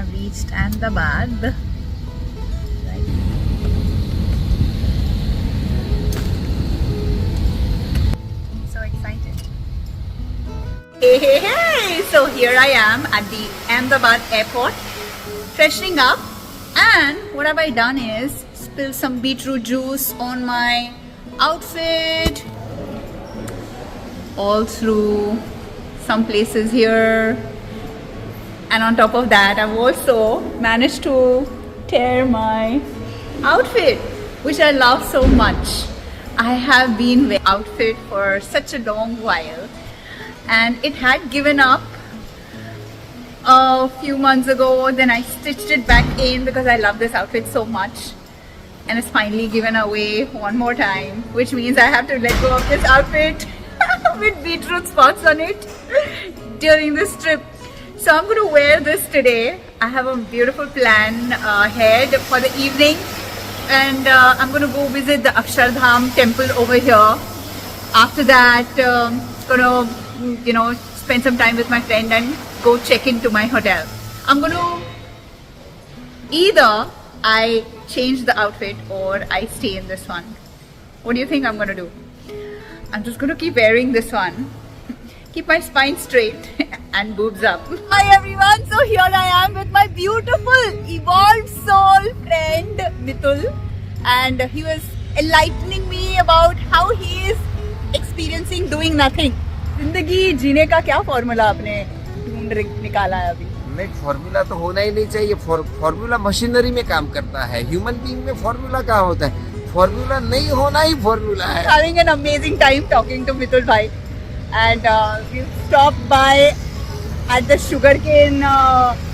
have reached Ahmdabad. So excited. Hey! So here I am at the Ahmdabad airport, freshening up, and what have I done is spill some beetroot juice on my outfit, all through some places here, and on top of that I've also managed to tear my outfit, which I love so much. I have been wearing outfit for such a long while, and it had given up a few months ago. Then I stitched it back in because I love this outfit so much, and it's finally given away one more time, which means I have to let go of this outfit with beetroot spots on it during this trip. So I'm going to wear this today. I have a beautiful plan ahead for the evening, and I'm going to go visit the Akshardham temple over here. After that, going to spend some time with my friend and go check into my hotel. I'm going to either I change the outfit or I stay in this one. What do you think I'm going to do? I'm just going to keep wearing this one, keep my spine straight and boobs up. Hi everyone, so here I am with my beautiful evolved soul friend Mitul, and he was enlightening me about how he is experiencing doing nothing. जिंदगी जीने का क्या formula आपने ढूंढ निकाला है अभी? नहीं, फॉर्मूला तो होना ही नहीं चाहिए। फॉर्मूला मशीनरी में काम करता है, ह्यूमन बीइंग में फॉर्मूला कहाँ होता है? फॉर्मूला नहीं होना ही फॉर्मूला है। Having an amazing time talking to Mitul bhai, and we stopped by at the sugarcane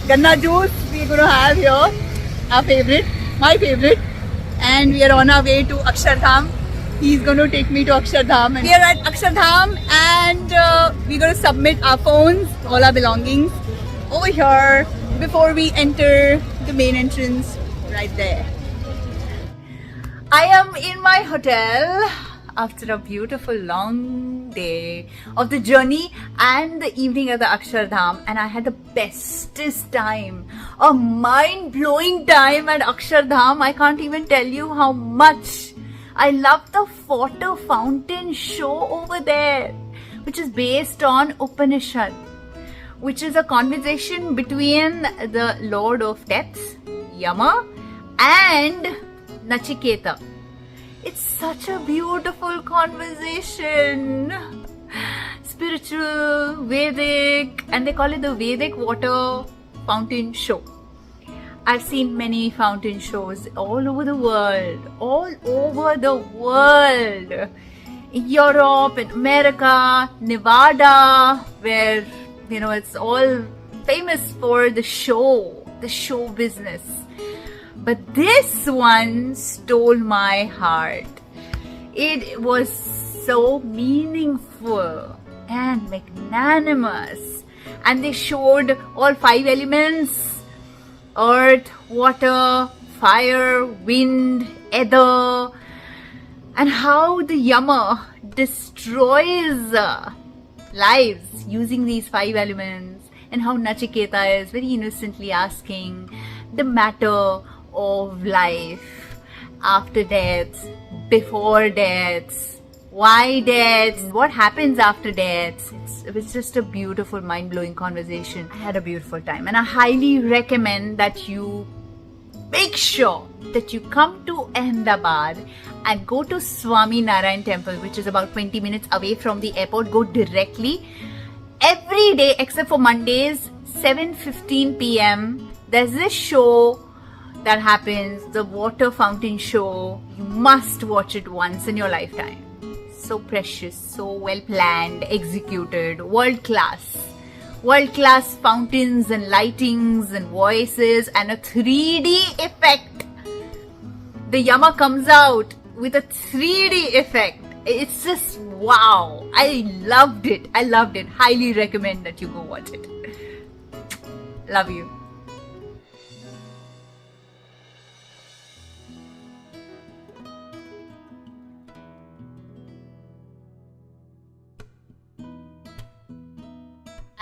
ganna juice we're going to have here, our favorite, my favorite, and we are on our way to Akshardham. He's going to take me to Akshardham, and we are at Akshardham, and we're going to submit our phones, all our belongings over here before we enter the main entrance right there. I am in my hotel after a beautiful long day of the journey and the evening at the Akshardham, and I had the bestest time, a mind-blowing time at Akshardham. I can't even tell you how much. I love the water fountain show over there, which is based on Upanishad, which is a conversation between the Lord of Depths, Yama, and Nachiketa. It's such a beautiful conversation. Spiritual, Vedic, and they call it the Vedic water fountain show. I've seen many fountain shows all over the world, in Europe, in America, Nevada, where, it's all famous for the show business. But this one stole my heart. It was so meaningful and magnanimous. And they showed all 5 elements: earth, water, fire, wind, ether, and how the Yama destroys lives using these 5 elements, and how Nachiketa is very innocently asking the matter of life, after death, before death, why death, what happens after death. It was just a beautiful, mind-blowing conversation. I had a beautiful time, and I highly recommend that you make sure that you come to Ahmedabad and go to Swami Narayan Temple, which is about 20 minutes away from the airport. Go directly. Every day except for Mondays, 7:15 p.m. there's this show that happens, the water fountain show. You must watch it once in your lifetime. So precious, so well planned, executed, world class fountains and lightings and voices and a 3D effect. The Yama comes out with a 3D effect. It's just wow. I loved it. Highly recommend that you go watch it. Love you.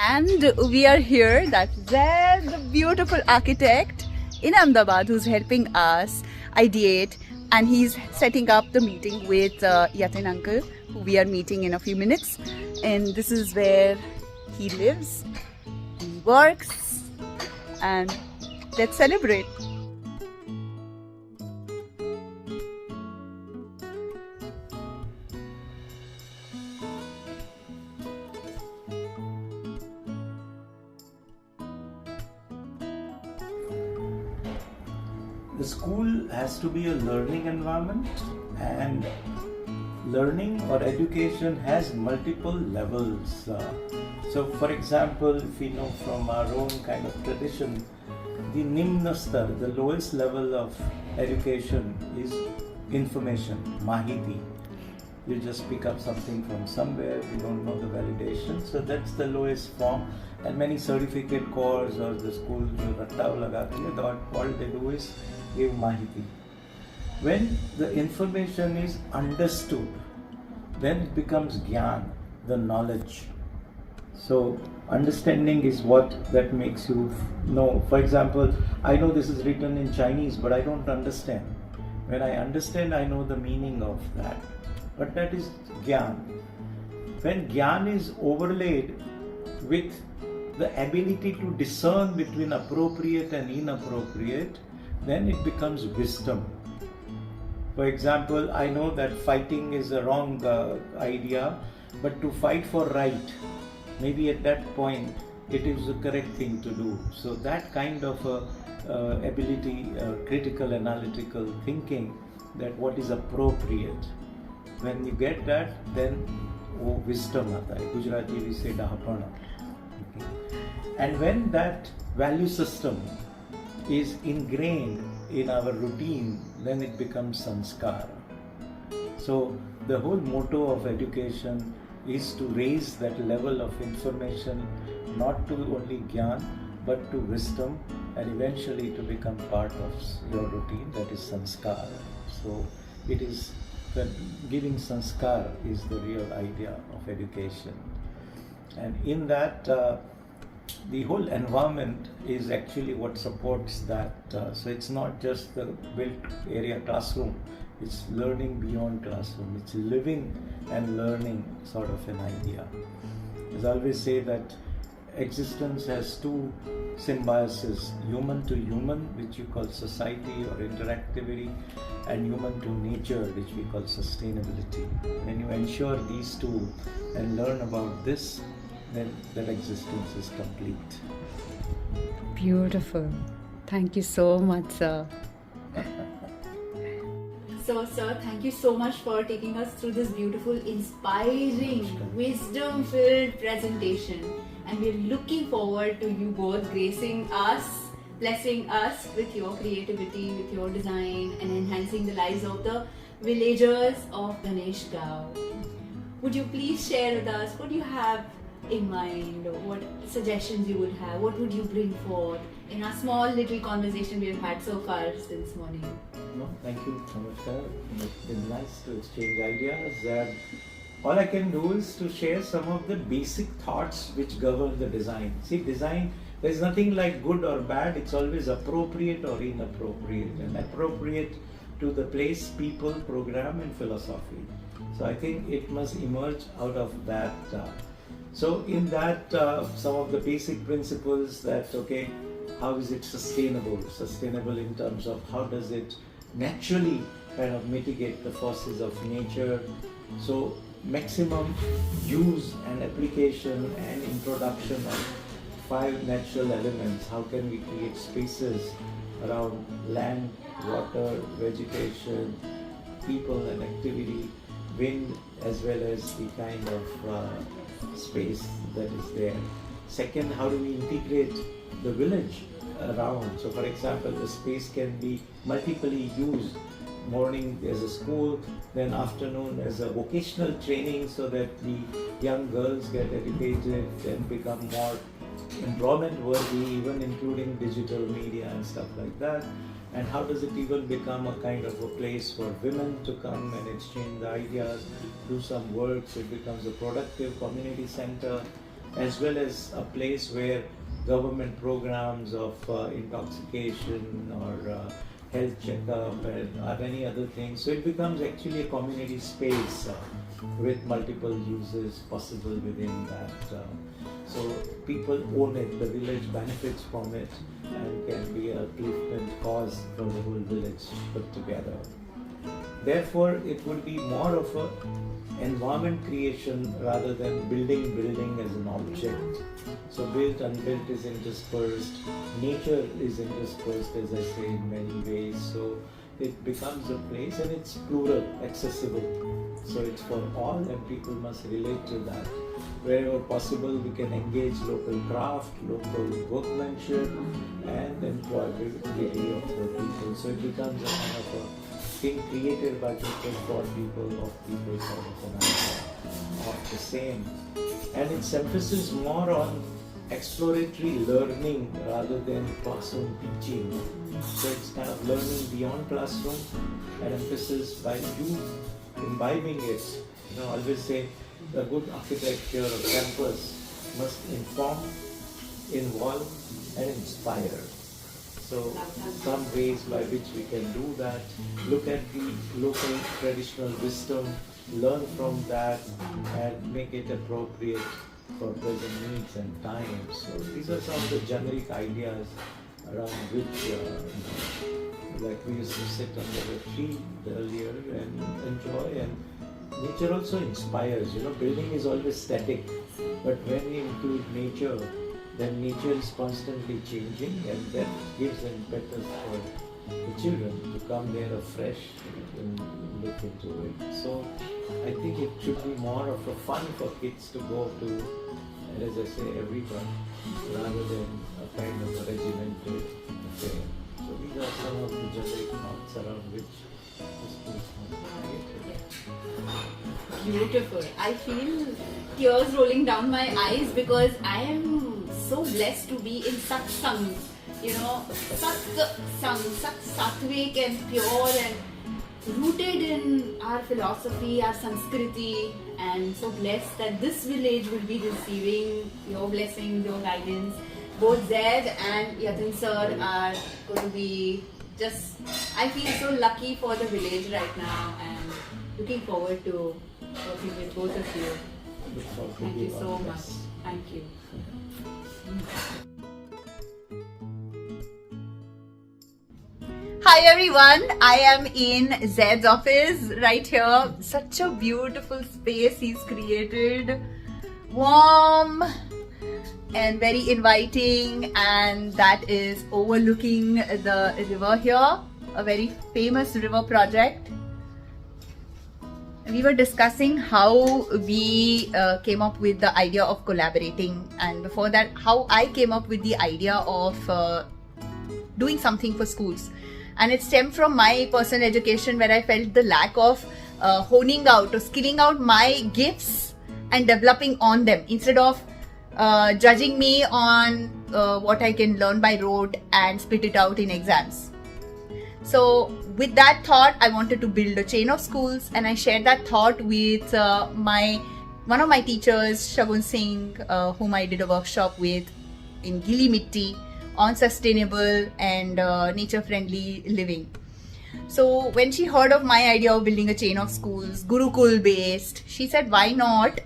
And we are here. That's Zaid. the beautiful architect in Ahmedabad who's helping us ideate, and he's setting up the meeting with Yatin uncle, who we are meeting in a few minutes. And this is where he lives, he works, and let's celebrate. The school has to be a learning environment, and learning or education has multiple levels. So for example, if we know from our own kind of tradition, the Nimna Star, the lowest level of education is information, mahiti. You just pick up something from somewhere, you don't know the validation, so that's the lowest form. And many certificate courses or the school jo ratta lagate hain, all they do is give mahiti. When the information is understood, then it becomes gyan, the knowledge. So understanding is what that makes you know. For example, I know this is written in Chinese, but I don't understand. When I understand, I know the meaning of that. But that is gyan. When gyan is overlaid with the ability to discern between appropriate and inappropriate, then it becomes wisdom. For example, I know that fighting is a wrong idea, but to fight for right, maybe at that point it is the correct thing to do. So that kind of ability, critical analytical thinking, that what is appropriate. When you get that, then wisdom aata hai. Gujarati we say dahapana. Okay. And when that value system is ingrained in our routine, then it becomes sanskara. So the whole motto of education is to raise that level of information, not to only gyan, but to wisdom, and eventually to become part of your routine, that is sanskara. So it is that giving sanskara is the real idea of education. And in that, the whole environment is actually what supports that. So it's not just the built area classroom, it's learning beyond classroom, it's living and learning sort of an idea. As I always say that existence has two symbioses, human to human, which you call society or interactivity, and human to nature, which we call sustainability. When you ensure these two and learn about this, then that existence is complete. Beautiful. Thank you so much, sir. So, sir, thank you so much for taking us through this beautiful, inspiring, wisdom-filled presentation. And we're looking forward to you both gracing us, blessing us with your creativity, with your design, and enhancing the lives of the villagers of Ganeshgaon. Would you please share with us what you have in mind, or what suggestions you would have, what would you bring forth in our small little conversation we've had so far since morning? No, thank you so much, sir. It's been nice to exchange ideas. And all I can do is to share some of the basic thoughts which govern the design. See, design, there's nothing like good or bad, it's always appropriate or inappropriate, and appropriate to the place, people, program, and philosophy. So I think it must emerge out of that. So in that, some of the basic principles that, okay, how is it sustainable? Sustainable in terms of how does it naturally kind of mitigate the forces of nature. So maximum use and application and introduction of 5 natural elements. How can we create spaces around land, water, vegetation, people and activity, wind, as well as the kind of space that is there. Second, how do we integrate the village around? So for example, the space can be multiply used. Morning as a school, then afternoon as a vocational training, so that the young girls get educated and become more employment worthy, even including digital media and stuff like that. And how does it even become a kind of a place for women to come and exchange the ideas, do some work, so it becomes a productive community center, as well as a place where government programs of intoxication or health checkup or any other thing. So it becomes actually a community space with multiple uses possible within that. So people own it, the village benefits from it, and can be a upliftment cause for the whole village put together. Therefore, it would be more of a environment creation rather than building as an object. So built, unbuilt is interspersed, nature is interspersed, as I say, in many ways. So it becomes a place, and it's plural, accessible. So it's for all, and people must relate to that. Wherever possible, we can engage local craft, local workmanship, and employability of the people. So it becomes a kind of a thing created by people for people, of people, sort of an idea of the same. And its emphasis more on exploratory learning rather than classroom teaching. So it's kind of learning beyond classroom, and emphasis by you imbibing it. I always say the good architecture of campus must inform, involve, and inspire. So some ways by which we can do that: look at the local traditional wisdom, learn from that, and make it appropriate for present needs and times. So these are some of the generic ideas around which like we used to sit under a tree earlier and enjoy, and nature also inspires. Building is always static, but when we include nature, then nature is constantly changing, and that gives an impetus for the children to come there afresh and look into it. So I think it should be more of a fun for kids to go to, and as I say, everyone, rather than a kind of a regimented affair. So these are some of the generic thoughts around which the schools are created. Beautiful. I feel tears rolling down my eyes because I am so blessed to be in such sangs, such sattvic and pure and rooted in our philosophy, our sanskriti, and so blessed that this village will be receiving your blessings, your guidance. Both Zaid and Yatin sir are going to be I feel so lucky for the village right now, and looking forward to working with both of you. Thank you so much. Thank you. Hi everyone, I am in Zaid's office right here. Such a beautiful space he's created. Warm and very inviting, and that is overlooking the river here, a very famous river project. We were discussing how we came up with the idea of collaborating, and before that how I came up with the idea of doing something for schools. And it stemmed from my personal education, where I felt the lack of honing out or skilling out my gifts and developing on them, instead of judging me on what I can learn by rote and spit it out in exams. So with that thought, I wanted to build a chain of schools, and I shared that thought with one of my teachers, Shagun Singh, whom I did a workshop with in Gili Mitti on sustainable and nature-friendly living. So when she heard of my idea of building a chain of schools, Gurukul based, she said, why not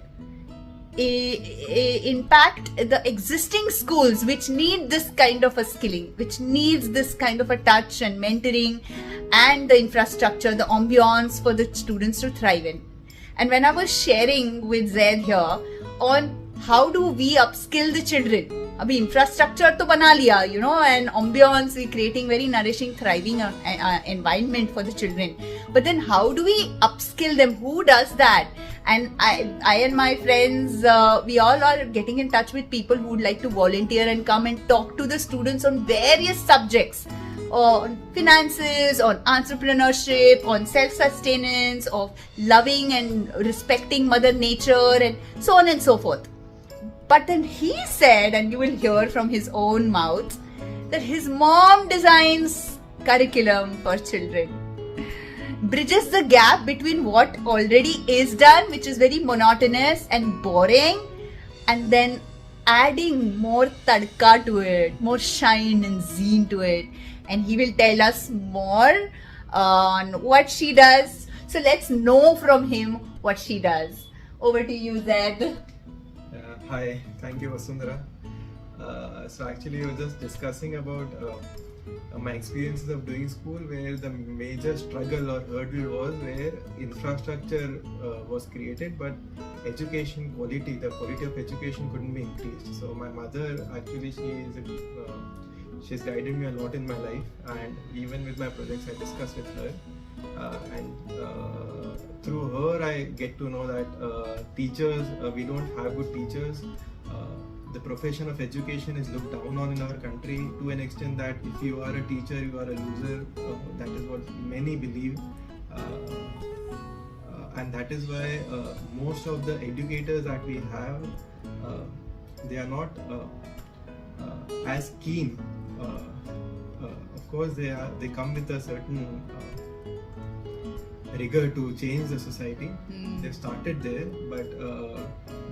impact the existing schools which need this kind of a skilling, which needs this kind of a touch and mentoring and the infrastructure, the ambience for the students to thrive in. And when I was sharing with Zaid here on how do we upskill the children, abhi infrastructure to bana liya, and ambience, we creating very nourishing, thriving environment for the children. But then how do we upskill them? Who does that? And I and my friends, we all are getting in touch with people who would like to volunteer and come and talk to the students on various subjects, on finances, on entrepreneurship, on self-sustenance, of loving and respecting Mother Nature, and so on and so forth. But then he said, and you will hear from his own mouth, that his mom designs curriculum for children, bridges the gap between what already is done, which is very monotonous and boring, and then adding more tadka to it, more shine and zeen to it. And he will tell us more on what she does. So let's know from him what she does. Over to you, Zaid. Hi, thank you, Vasundhara. So actually, we were just discussing about my experiences of doing school, where the major struggle or hurdle was where infrastructure was created, but education quality, the quality of education couldn't be increased. So my mother, actually, she's guided me a lot in my life, and even with my projects, I discuss with her. Through her, I get to know that teachers, we don't have good teachers. The profession of education is looked down on in our country to an extent that if you are a teacher, you are a loser. That is what many believe. And that is why most of the educators that we have, they are not as keen. Of course, they come with a certain rigor to change the society. They've started there, but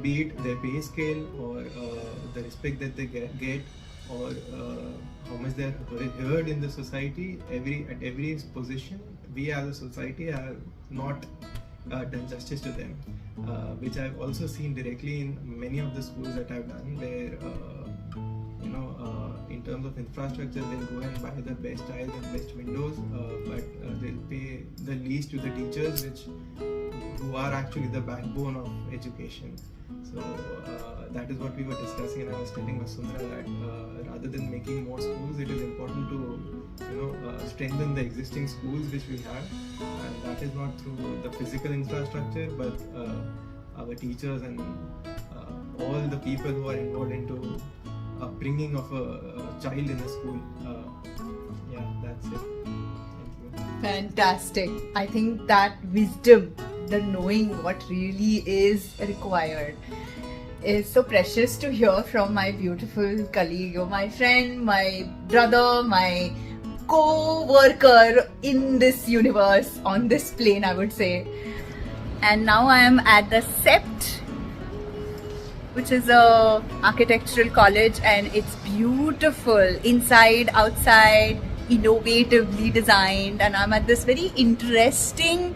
be it their pay scale or the respect that they get or how much they're heard in the society, at every position, we as a society have not done justice to them, which I've also seen directly in many of the schools that I've done, where in terms of infrastructure, they'll go and buy the best tiles and best windows, but they'll pay the least to the teachers, who are actually the backbone of education. So that is what we were discussing, and I was telling Vasundhara that rather than making more schools, it is important to strengthen the existing schools which we have, and that is not through the physical infrastructure, but our teachers and all the people who are involved into upbringing of a child in a school. Yeah, that's it. Thank you. Fantastic. I think that wisdom, the knowing what really is required, is so precious to hear from my beautiful colleague, or my friend, my brother, my co-worker in this universe, on this plane, I would say. And now I am at the CEPT, which is a architectural college, and it's beautiful inside, outside, innovatively designed. And I'm at this very interesting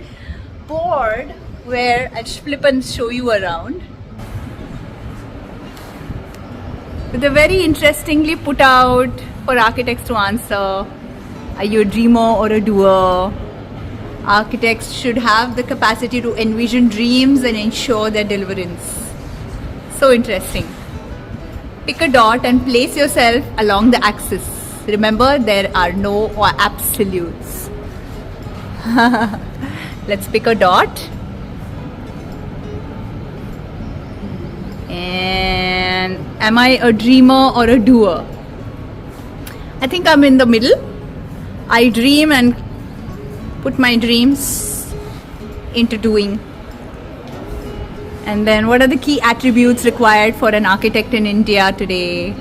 board where I'll flip and show you around, with a very interestingly put out for architects to answer: are you a dreamer or a doer? Architects should have the capacity to envision dreams and ensure their deliverance. So interesting. Pick a dot and place yourself along the axis. Remember, there are no absolutes. Let's pick a dot. And am I a dreamer or a doer? I think I'm in the middle. I dream and put my dreams into doing. And then what are the key attributes required for an architect in India today?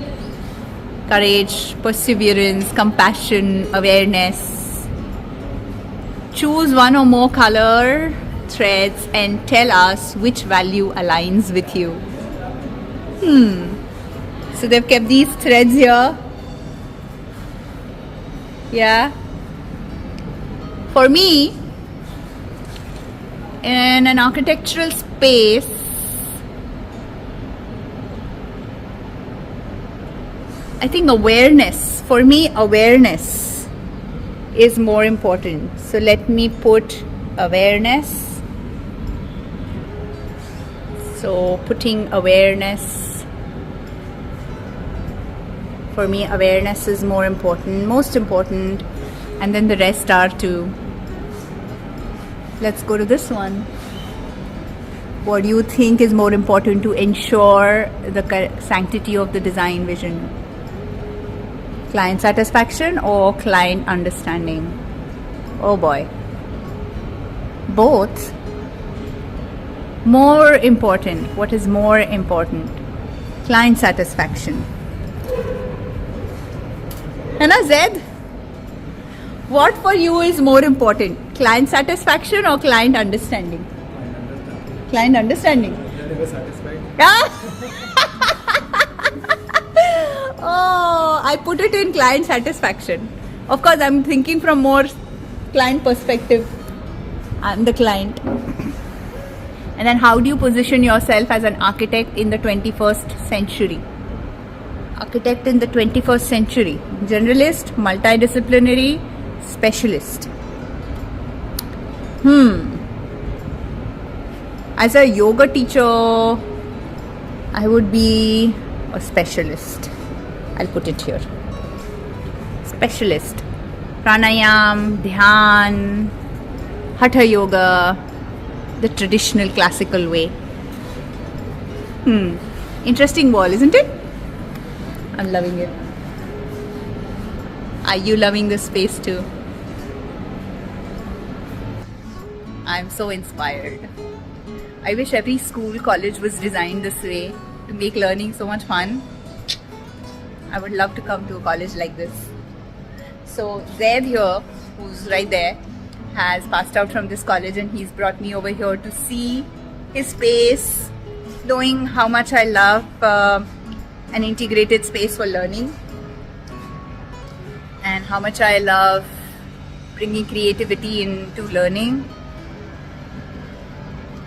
Courage, perseverance, compassion, awareness. Choose one or more color threads and tell us which value aligns with you. So they've kept these threads here. Yeah. For me, in an architectural space, I think awareness, for me, awareness is more important. So let me put awareness. So putting awareness, for me, awareness is more important, most important, and then the rest are too. Let's go to this one. What do you think is more important to ensure the sanctity of the design vision? Client satisfaction or client understanding? Oh boy. Both. More important. What is more important? Client satisfaction. है ना Zaid? What for you is more important? Client satisfaction or client understanding? Client understanding. They are never satisfied. Oh, I put it in client satisfaction. Of course, I'm thinking from more client perspective. I'm the client. And then how do you position yourself as an architect in the 21st century? Architect in the 21st century. Generalist, multidisciplinary, specialist. As a yoga teacher, I would be a specialist. I'll put it here. Specialist. Pranayam, Dhyan, Hatha Yoga, the traditional classical way. Interesting wall, isn't it? I'm loving it. Are you loving this space too? I'm so inspired. I wish every school, college was designed this way to make learning so much fun. I would love to come to a college like this. So Zaid here, who's right there, has passed out from this college and he's brought me over here to see his space, knowing how much I love an integrated space for learning and how much I love bringing creativity into learning.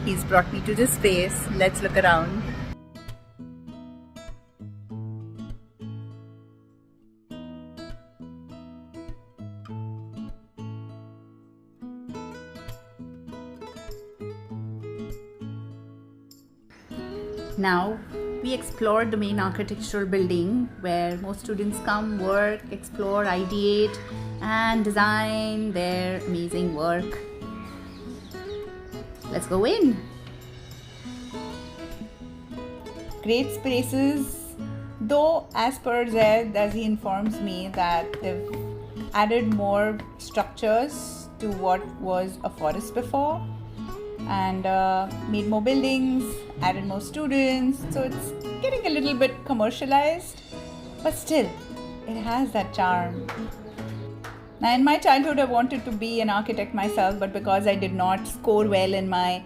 He's brought me to this space. Let's look around. Now we explored the main architectural building where most students come, work, explore, ideate and design their amazing work. Let's go in. Great spaces, though as per Zaid, as he informs me that they've added more structures to what was a forest before and made more buildings, added more students, so it's getting a little bit commercialized, but still it has that charm. Now in my childhood I wanted to be an architect myself, but because I did not score well in my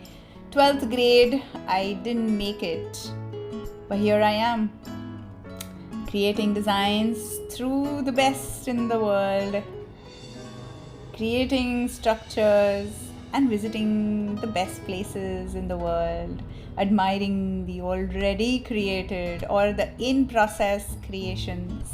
12th grade, I didn't make it. But here I am, creating designs through the best in the world, creating structures and visiting the best places in the world, admiring the already created or the in-process creations,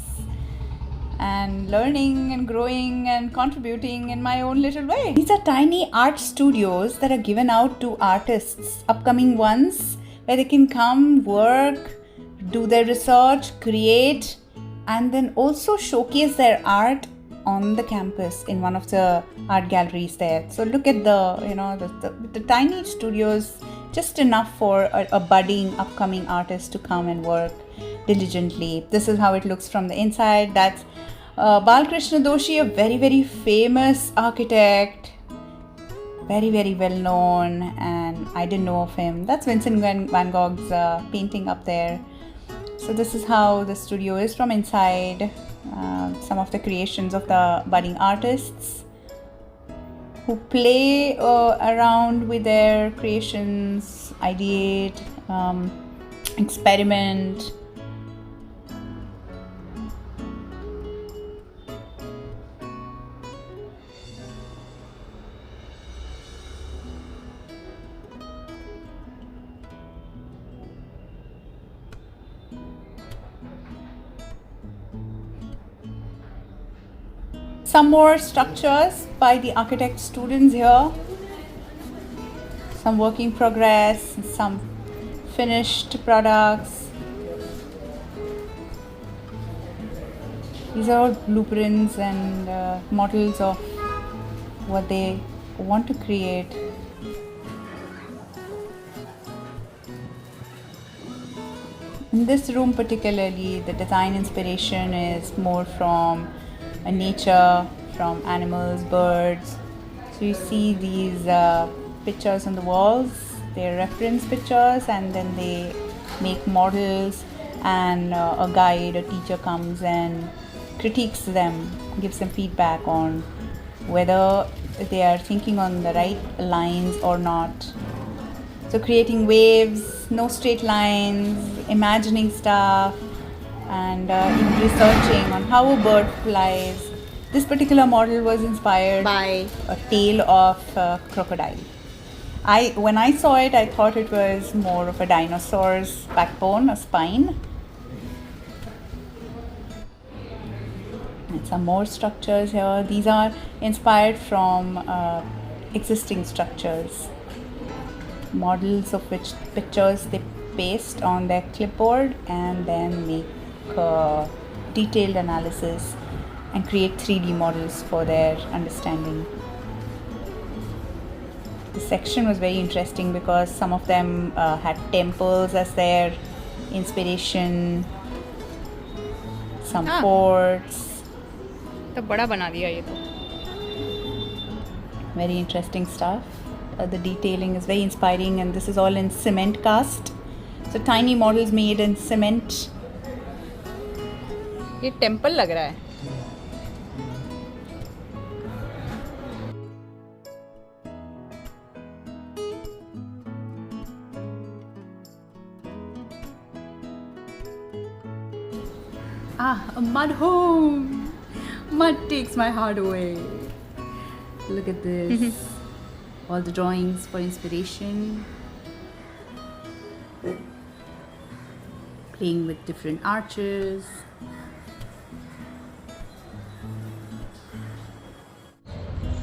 and learning and growing and contributing in my own little way. These are tiny art studios that are given out to artists, upcoming ones, where they can come, work, do their research, create, and then also showcase their art on the campus in one of the art galleries there. So look at the tiny studios, just enough for a budding upcoming artist to come and work diligently. This is how it looks from the inside. That's Balkrishna Doshi, a very, very famous architect, very, very well known, and I didn't know of him. That's Vincent van Gogh's painting up there. So this is how the studio is from inside. Some of the creations of the budding artists who play around with their creations, ideate, experiment. Some more structures by the architect students here. Some work in progress, some finished products. These are all blueprints and models of what they want to create. In this room particularly, the design inspiration is more from nature, from animals, birds. So you see these pictures on the walls. They're reference pictures, and then they make models, and a guide, a teacher comes and critiques them, gives them feedback on whether they are thinking on the right lines or not. So creating waves, no straight lines, imagining stuff, And in researching on how a bird flies, this particular model was inspired by a tail of a crocodile. When I saw it, I thought it was more of a dinosaur's backbone, a spine. And some more structures here. These are inspired from existing structures. Models of which pictures they paste on their clipboard and then make detailed analysis and create 3D models for their understanding. The section was very interesting because some of them had temples as their inspiration, some forts. तो बड़ा बना दिया ये तो. Very interesting stuff. The detailing is very inspiring, and this is all in cement cast. So tiny models made in cement. ये temple लग रहा है. A mud home. Mud takes my heart away. Look at this. All the drawings for inspiration. Playing with different arches.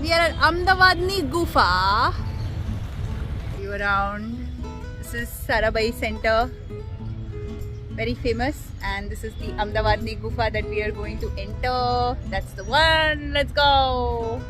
We are at Ahmdabadni Gufa. You around. This is Sarabai Center. Very famous, and this is the Ahmdabadni Gufa that we are going to enter. That's the one. Let's go.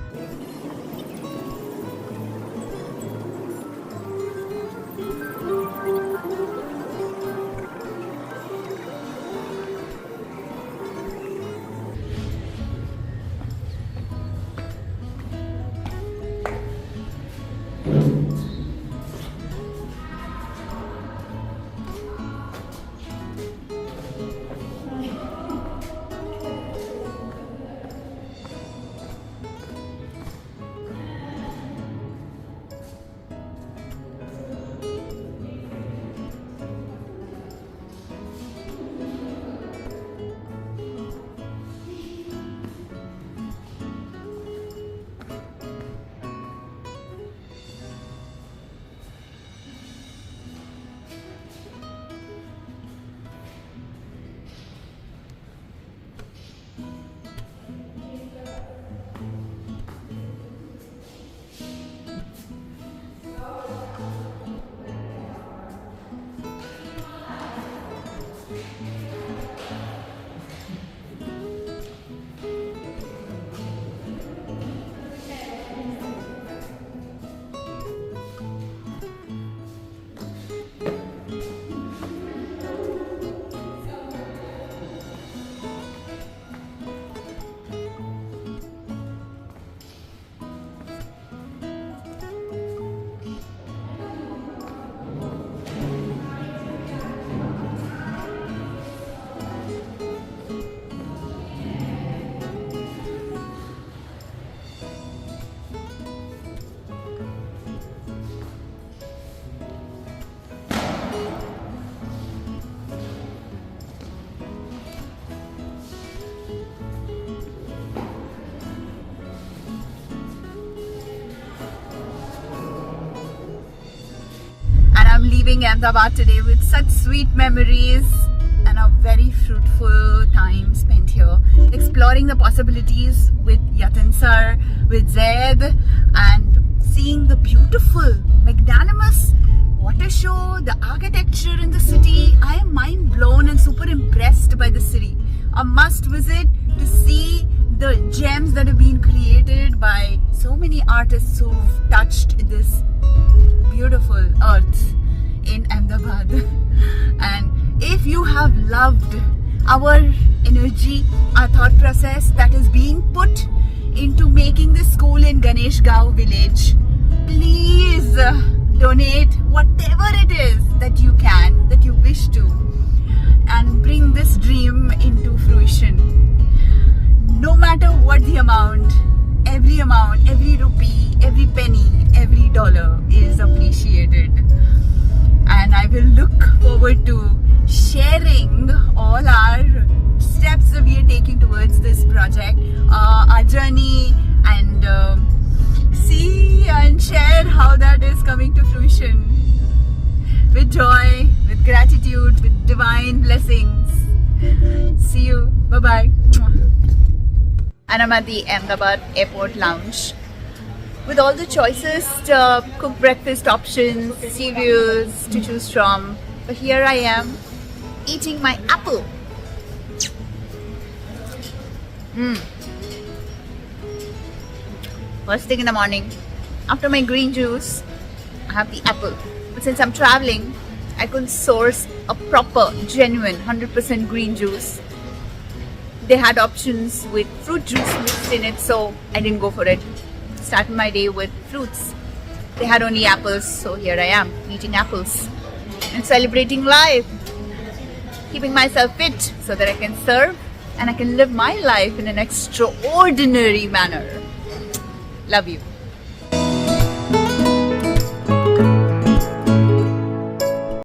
Leaving Ahmedabad today with such sweet memories and a very fruitful time spent here exploring the possibilities with Yatin sir, with Zaid, and seeing the beautiful, magnanimous water show, the architecture in the city. I am mind blown and super impressed by the city. A must visit to see the gems that have been created by so many artists who've touched this beautiful earth in Ahmedabad. And if you have loved our energy, our thought process that is being put into making this school in Ganeshgaon village, please donate whatever it is that you can, that you wish to, and bring this dream into fruition. No matter what the amount, every rupee, every penny, every dollar is appreciated. And I will look forward to share sharing all our steps that we are taking towards this project, our journey, and see and share how that is coming to fruition with joy, with gratitude, with divine blessings. See you. Bye-bye. And I'm at the Ahmdabad Airport Lounge with all the choicest cooked breakfast options, cereals to choose from. But here I am eating my apple. First thing in the morning, after my green juice, I have the apple. But since I'm traveling, I couldn't source a proper, genuine, 100% green juice. They had options with fruit juice mixed in it, so I didn't go for it. Started my day with fruits. They had only apples, so here I am, eating apples and celebrating life. Keeping myself fit so that I can serve and I can live my life in an extraordinary manner. Love you.